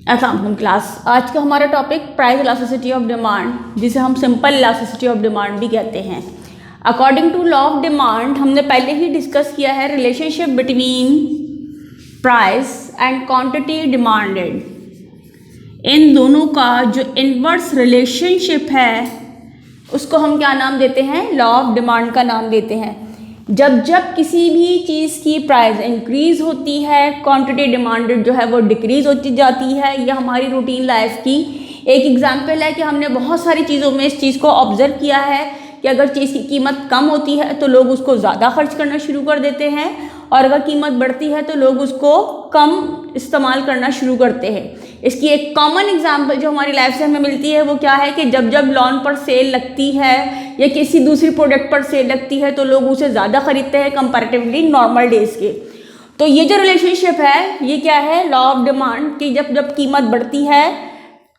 अस्सलाम क्लास। आज का हमारा topic price elasticity of demand, जिसे हम सिंपल इलास्टिसिटी ऑफ डिमांड भी कहते हैं। According to law of demand हमने पहले ही डिस्कस किया है relationship between price and quantity demanded. इन दोनों का जो इनवर्स रिलेशनशिप है उसको हम क्या नाम देते हैं? लॉ ऑफ डिमांड का नाम देते हैं। जब जब किसी भी चीज़ की प्राइस इंक्रीज़ होती है, क्वांटिटी डिमांडेड जो है वो डिक्रीज़ होती जाती है। यह हमारी रूटीन लाइफ की एक एग्जांपल है कि हमने बहुत सारी चीज़ों में इस चीज़ को ऑब्जर्व किया है कि अगर चीज़ की कीमत कम होती है तो लोग उसको ज़्यादा खर्च करना शुरू कर देते हैं, और अगर कीमत बढ़ती है तो लोग उसको कम इस्तेमाल करना शुरू करते हैं। इसकी एक कॉमन एग्जांपल जो हमारी लाइफ से हमें मिलती है वो क्या है कि जब जब लॉन पर सेल लगती है या किसी दूसरी प्रोडक्ट पर सेल लगती है तो लोग उसे ज़्यादा खरीदते हैं कंपैरेटिवली नॉर्मल डेज के। तो ये जो रिलेशनशिप है ये क्या है? लॉ ऑफ डिमांड की जब जब कीमत बढ़ती है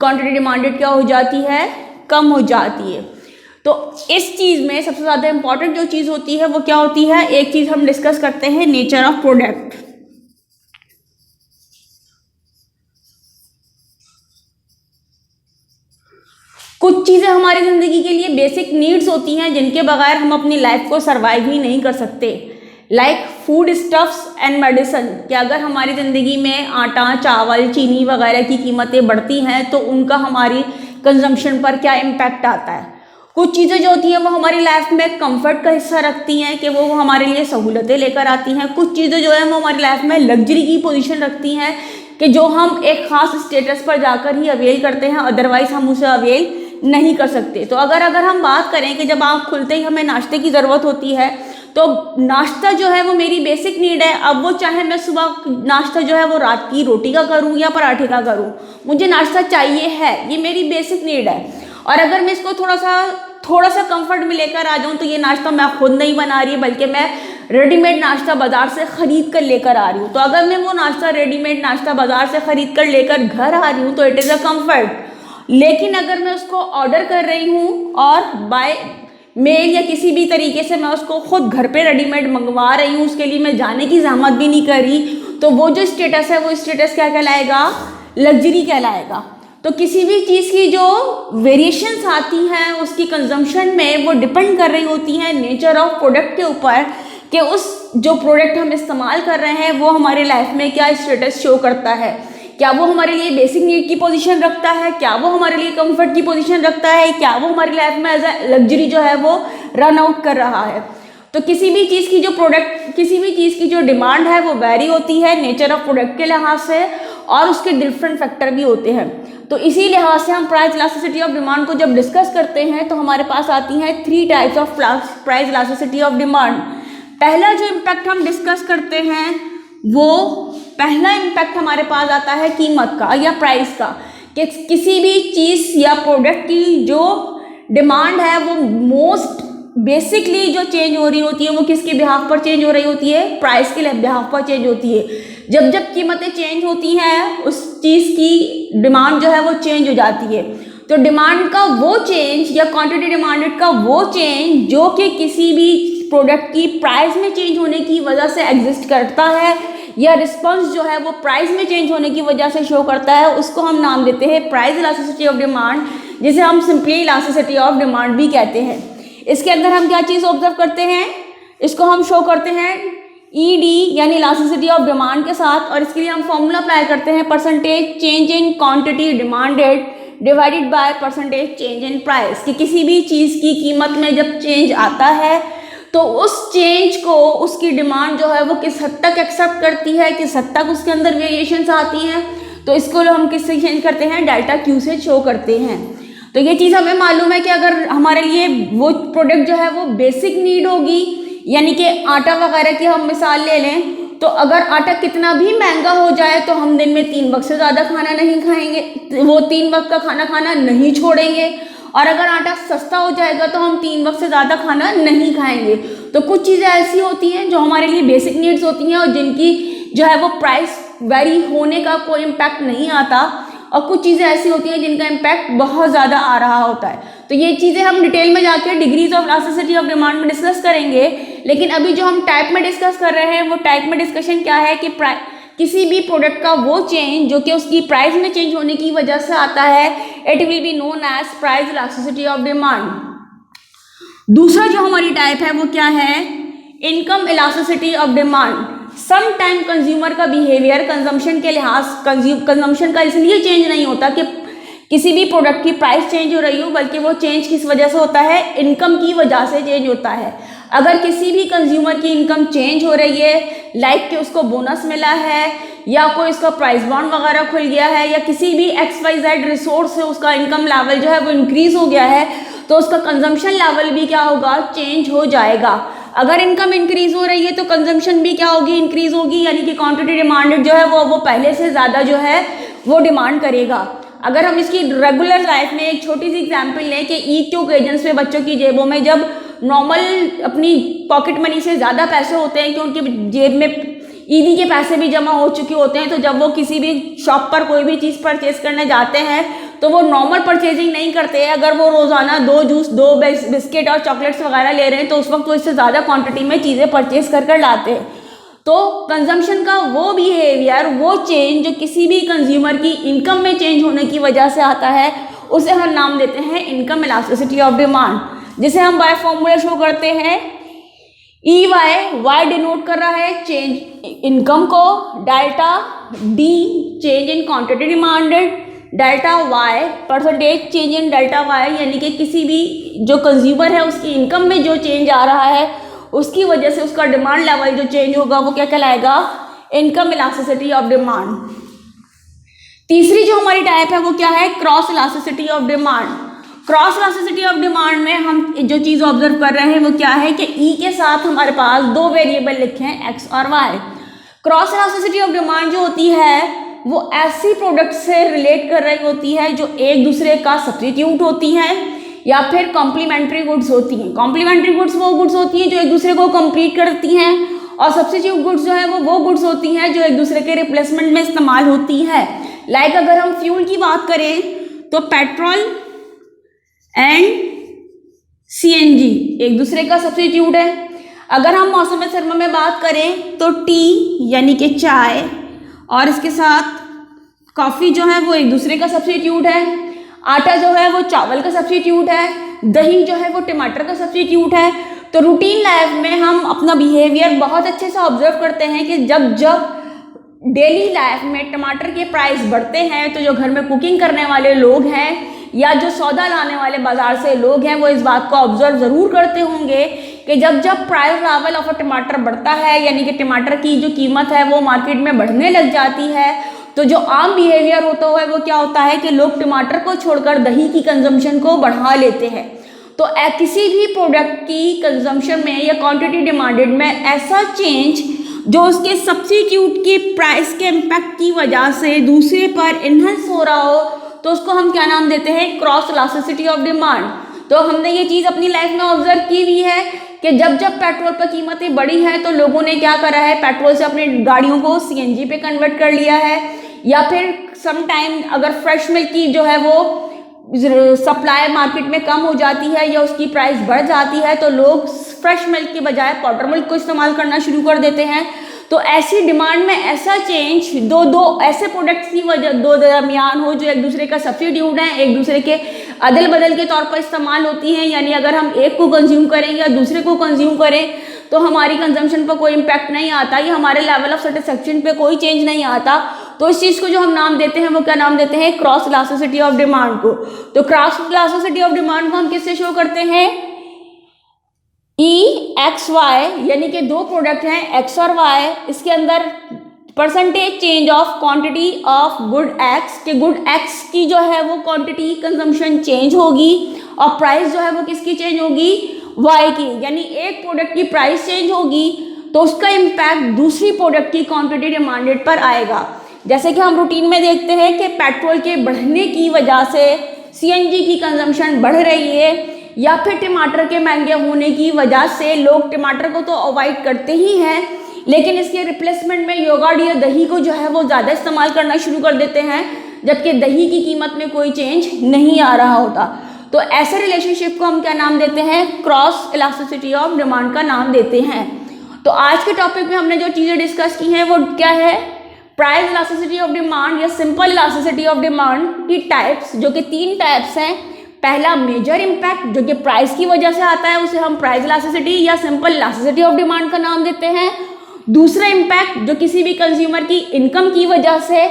क्वांटिटी डिमांडेड क्या हो जाती है? कम हो जाती है। तो इस चीज़ में सबसे ज़्यादा इंपॉर्टेंट जो चीज़ होती है वो क्या होती है? एक चीज़ हम डिस्कस करते हैं, नेचर ऑफ प्रोडक्ट। कुछ चीज़ें हमारी ज़िंदगी के लिए बेसिक नीड्स होती हैं जिनके बगैर हम अपनी लाइफ को सरवाइव ही नहीं कर सकते, like food stuffs and medicine. कि अगर हमारी ज़िंदगी में आटा, चावल, चीनी वगैरह की कीमतें बढ़ती हैं तो उनका हमारी कंजम्पशन पर क्या इम्पैक्ट आता है। कुछ चीज़ें जो होती हैं वो हमारी लाइफ में कंफर्ट का हिस्सा रखती हैं कि वो हमारे लिए सहूलतें लेकर आती हैं। कुछ चीज़ें जो है वो हमारी लाइफ में लग्जरी की पोजीशन रखती हैं कि जो हम एक ख़ास स्टेटस पर जाकर ही अवेल करते हैं, अदरवाइज हम उसे अवेल नहीं कर सकते। तो अगर हम बात करें कि जब आँख खुलते ही हमें नाश्ते की ज़रूरत होती है तो नाश्ता जो है वो मेरी बेसिक नीड है। अब वो चाहे मैं सुबह नाश्ता जो है वो रात की रोटी का करूँ या पराठे का करूँ, मुझे नाश्ता चाहिए है, ये मेरी बेसिक नीड है। और अगर मैं इसको थोड़ा सा कंफर्ट में लेकर आ जाऊँ तो ये नाश्ता मैं खुद नहीं बना रही बल्कि मैं रेडीमेड नाश्ता बाज़ार से ख़रीद कर लेकर आ रही हूँ। तो अगर मैं वो नाश्ता रेडीमेड नाश्ता बाज़ार से ख़रीद कर लेकर घर आ रही हूँ तो इट इज़ अ कम्फर्ट। लेकिन अगर मैं उसको ऑर्डर कर रही हूँ और बाय मेल या किसी भी तरीके से मैं उसको खुद घर पे रेडीमेड मंगवा रही हूँ, उसके लिए मैं जाने की जहमत भी नहीं कर रही, तो वो जो स्टेटस है वो स्टेटस क्या कहलाएगा? लग्जरी कहलाएगा। तो किसी भी चीज़ की जो वेरिएशंस आती हैं उसकी कंजम्पशन में वो डिपेंड कर रही होती हैं नेचर ऑफ प्रोडक्ट के ऊपर कि उस जो प्रोडक्ट हम इस्तेमाल कर रहे हैं वो हमारे लाइफ में क्या स्टेटस शो करता है। क्या वो हमारे लिए बेसिक नीड की पोजीशन रखता है? क्या वो हमारे लिए कंफर्ट की पोजीशन रखता है? क्या वो हमारी लाइफ में एज ए लग्जरी जो है वो रन आउट कर रहा है? तो किसी भी चीज़ की जो डिमांड है वो वेरी होती है नेचर ऑफ प्रोडक्ट के लिहाज से, और उसके डिफरेंट फैक्टर भी होते हैं। तो इसी लिहाज से हम प्राइस इलास्टिसिटी ऑफ डिमांड को जब डिस्कस करते हैं तो हमारे पास आती हैं 3 types of price elasticity of demand. पहला जो इम्पैक्ट हम डिस्कस करते हैं वो पहला इम्पैक्ट हमारे पास आता है कीमत का या प्राइस का, कि किसी भी चीज़ या प्रोडक्ट की जो डिमांड है वो मोस्ट बेसिकली जो चेंज हो रही होती है वो किसके बिहाफ पर चेंज हो रही होती है? प्राइस के बिहाफ पर चेंज होती है। जब जब कीमतें चेंज होती हैं उस चीज़ की डिमांड जो है वो चेंज हो जाती है। तो डिमांड का वो चेंज या क्वांटिटी डिमांडेड का वो चेंज जो कि किसी भी प्रोडक्ट की प्राइस में चेंज होने की वजह से एग्जिस्ट करता है या रिस्पॉन्स जो है वो प्राइस में चेंज होने की वजह से शो करता है, उसको हम नाम देते हैं प्राइस इलास्टिसिटी ऑफ डिमांड, जिसे हम सिंपली इलास्टिसिटी ऑफ डिमांड भी कहते हैं। इसके अंदर हम क्या चीज़ ऑब्जर्व करते हैं? इसको हम शो करते हैं ED यानी इलास्टिसिटी ऑफ डिमांड के साथ, और इसके लिए हम फॉर्मूला अप्लाई करते हैं percentage change in quantity demanded divided by percentage change in price. कि किसी भी चीज़ की कीमत में जब चेंज आता है तो उस चेंज को उसकी डिमांड जो है वो किस हद तक एक्सेप्ट करती है, किस हद तक उसके अंदर वेरिएशंस आती हैं, तो इसको हम किससे चेंज करते हैं? डेल्टा Q से शो करते हैं। तो ये चीज़ हमें मालूम है कि अगर हमारे लिए वो प्रोडक्ट जो है वो बेसिक नीड होगी, यानी कि आटा वगैरह की हम मिसाल ले लें, तो अगर आटा कितना भी महंगा हो जाए तो हम दिन में 3 वक्त से ज़्यादा खाना नहीं खाएंगे, वो 3 वक्त का खाना खाना नहीं छोड़ेंगे। और अगर आटा सस्ता हो जाएगा तो हम 3 वक्त से ज़्यादा खाना नहीं खाएंगे। तो कुछ चीज़ें ऐसी होती हैं जो हमारे लिए बेसिक नीड्स होती हैं और जिनकी जो है वो प्राइस वेरी होने का कोई इम्पैक्ट नहीं आता, और कुछ चीज़ें ऐसी होती हैं जिनका इम्पैक्ट बहुत ज़्यादा आ रहा होता है। तो ये चीज़ें हम डिटेल में जाके degrees of elasticity of demand में डिस्कस करेंगे। लेकिन अभी जो हम टाइप में डिस्कस कर रहे हैं वो टाइप में डिस्कशन क्या है कि किसी भी प्रोडक्ट का वो चेंज जो कि उसकी प्राइस में चेंज होने की वजह से आता है, it will be known as price elasticity of demand. दूसरा जो हमारी टाइप है वो क्या है, income elasticity of demand. Some time consumer का बिहेवियर कंजम्पशन के लिहाज कंजम्पशन का इसलिए चेंज नहीं होता कि किसी भी प्रोडक्ट की प्राइस चेंज हो रही हो, बल्कि वो चेंज किस वजह से होता है, इनकम की वजह से चेंज होता है। अगर किसी भी कंज्यूमर की इनकम चेंज हो रही है, लाइक कि उसको बोनस मिला है या कोई उसका प्राइस बॉन्ड वगैरह खुल गया है या किसी भी XYZ रिसोर्स से उसका इनकम लेवल जो है वो इंक्रीज हो गया है, तो उसका कंजम्पशन लेवल भी क्या होगा, चेंज हो जाएगा। अगर इनकम इंक्रीज हो रही है तो कंजम्पशन भी क्या होगी, इंक्रीज होगी, यानी कि क्वांटिटी डिमांडेड जो है वो पहले से ज़्यादा जो है वो डिमांड करेगा। अगर हम इसकी रेगुलर लाइफ में एक छोटी सी एग्जांपल लें कि ईद के ओकेजन्स पे बच्चों की जेबों में जब नॉर्मल अपनी पॉकेट मनी से ज़्यादा पैसे होते हैं कि उनकी जेब में ईदी के पैसे भी जमा हो चुके होते हैं, तो जब वो किसी भी शॉप पर कोई भी चीज़ परचेज करने जाते हैं तो वो नॉर्मल परचेजिंग नहीं करते हैं। अगर वो रोज़ाना 2 जूस 2 बिस्किट और चॉकलेट्स वगैरह ले रहे हैं तो उस वक्त वो इससे ज़्यादा क्वांटिटी में चीज़ें परचेज कर लाते हैं। तो कंजम्पशन का वो बिहेवियर, वो चेंज जो किसी भी कंज्यूमर की इनकम में चेंज होने की वजह से आता है, उसे हम नाम देते हैं इनकम इलास्टिसिटी ऑफ डिमांड, जिसे हम बाय फॉर्मूला शो करते हैं EY। वाई डिनोट कर रहा है चेंज इनकम को, delta D change in quantity demanded, delta Y percentage change in delta Y, यानी कि किसी भी जो कंज्यूमर है उसकी इनकम में जो चेंज आ रहा है उसकी वजह से उसका डिमांड लेवल जो चेंज होगा वो क्या कहलाएगा, इनकम इलास्टिसिटी ऑफ डिमांड। तीसरी जो हमारी टाइप है वो क्या है, cross elasticity of demand. Cross elasticity of demand में हम जो चीज़ ऑब्जर्व कर रहे हैं वो क्या है कि E के साथ हमारे पास 2 वेरिएबल लिखे हैं X और Y। Cross elasticity of demand जो होती है वो ऐसी प्रोडक्ट से रिलेट कर रही होती है जो एक दूसरे का सब्स्टिट्यूट होती हैं या फिर कॉम्प्लीमेंट्री गुड्स होती हैं। कॉम्प्लीमेंट्री गुड्स वो गुड्स होती हैं जो एक दूसरे को कंप्लीट करती हैं, और सब्स्टिट्यूट गुड्स जो है वो गुड्स होती हैं जो एक दूसरे के रिप्लेसमेंट में इस्तेमाल होती है। लाइक अगर हम फ्यूल की बात करें तो पेट्रोल एंड CNG एक दूसरे का सब्स्टिट्यूट है। अगर हम मौसम सरमा में बात करें तो टी यानी कि चाय और इसके साथ कॉफ़ी जो है वो एक दूसरे का सब्स्टिट्यूट है। आटा जो है वो चावल का सब्स्टिट्यूट है, दही जो है वो टमाटर का सब्स्टिट्यूट है। तो रूटीन लाइफ में हम अपना बिहेवियर बहुत अच्छे से ऑब्जर्व करते हैं कि जब डेली लाइफ में टमाटर के प्राइस बढ़ते हैं तो जो घर में कुकिंग करने वाले लोग हैं या जो सौदा लाने वाले बाजार से लोग हैं वो इस बात को ऑब्जर्व ज़रूर करते होंगे कि जब प्राइस लेवल ऑफ टमाटर बढ़ता है, यानी कि टमाटर की जो कीमत है वो मार्केट में बढ़ने लग जाती है, तो जो आम बिहेवियर होता है वो क्या होता है कि लोग टमाटर को छोड़कर दही की कंजम्पशन को बढ़ा लेते हैं। तो किसी भी प्रोडक्ट की कंजम्पशन में या क्वांटिटी डिमांडेड में ऐसा चेंज जो उसके सब्स्टिट्यूट की प्राइस के इम्पैक्ट की वजह से दूसरे पर इन्हेंस हो रहा हो, तो उसको हम क्या नाम देते हैं, क्रॉस इलास्टिसिटी ऑफ डिमांड। तो हमने ये चीज़ अपनी लाइफ में ऑब्जर्व की हुई है कि जब पेट्रोल पर कीमतें बढ़ी हैं तो लोगों ने क्या करा है, पेट्रोल से अपनी गाड़ियों को CNG पे कन्वर्ट कर लिया है, या फिर सम टाइम अगर फ्रेश मिल्क की जो है वो सप्लाई मार्केट में कम हो जाती है या उसकी प्राइस बढ़ जाती है तो लोग फ्रेश मिल्क के बजाय पाउडर मिल्क को इस्तेमाल करना शुरू कर देते हैं। तो ऐसी डिमांड में ऐसा चेंज दो ऐसे प्रोडक्ट्स की वजह दरमियान हो जो एक दूसरे का सब्स्टिट्यूट है, एक दूसरे के अदल बदल के तौर पर इस्तेमाल होती हैं, यानी अगर हम एक को कंज्यूम करें या दूसरे को कंज्यूम करें तो हमारी कंजम्पशन पर कोई इम्पैक्ट नहीं आता या हमारे लेवल ऑफ सेटिस्फेक्शन पे कोई चेंज नहीं आता। तो इस चीज़ को जो हम नाम देते हैं वो क्या नाम देते हैं, क्रॉस इलास्टिसिटी ऑफ डिमांड को। तो क्रॉस इलास्टिसिटी ऑफ डिमांड को हम किससे शो करते हैं, EXY, यानी कि 2 प्रोडक्ट हैं X और Y, इसके अंदर percentage change of quantity of good X के गुड X की जो है वो क्वांटिटी कंजम्पशन चेंज होगी और प्राइस जो है वो किसकी चेंज होगी, Y की। यानी एक प्रोडक्ट की प्राइस चेंज होगी तो उसका इम्पैक्ट दूसरी प्रोडक्ट की क्वांटिटी डिमांडेड पर आएगा। जैसे कि हम रूटीन में देखते हैं कि पेट्रोल के बढ़ने की वजह से CNG की कंजम्पशन बढ़ रही है, या फिर टमाटर के महंगे होने की वजह से लोग टमाटर को तो अवॉइड करते ही हैं, लेकिन इसके रिप्लेसमेंट में योगर्ट या दही को जो है वो ज़्यादा इस्तेमाल करना शुरू कर देते हैं, जबकि दही की कीमत में कोई चेंज नहीं आ रहा होता। तो ऐसे रिलेशनशिप को हम क्या नाम देते हैं, क्रॉस इलास्टिसिटी ऑफ डिमांड का नाम देते हैं। तो आज के टॉपिक में हमने जो चीज़ें डिस्कस की हैं वो क्या है, प्राइस इलास्टिसिटी ऑफ डिमांड या सिंपल इलास्टिसिटी ऑफ डिमांड की टाइप्स, जो कि 3 टाइप्स हैं। पहला मेजर इम्पैक्ट जो कि प्राइस की वजह से आता है, उसे हम प्राइस इलास्टिसिटी या सिंपल इलास्टिसिटी ऑफ डिमांड का नाम देते हैं। दूसरा इम्पैक्ट जो किसी भी कंज्यूमर की इनकम की वजह से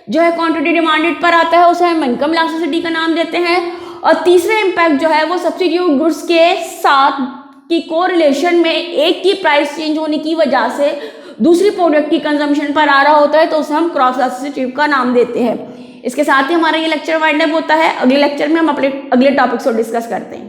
जो है क्वांटिटी डिमांडेड पर आता है, उसे हम इनकम इलास्टिसिटी का नाम देते हैं। और तीसरा इम्पैक्ट जो है वो सब्स्टिट्यूट गुड्स के साथ की कोरिलेशन में एक की प्राइस चेंज होने की वजह से दूसरी प्रोडक्ट की कंजम्पशन पर आ रहा होता है, तो उसे हम क्रॉस इलास्टिसिटी का नाम देते हैं। इसके साथ ही हमारा ये लेक्चर वाइंड अप होता है। अगले लेक्चर में हम अपने अगले टॉपिक्स को डिस्कस करते हैं।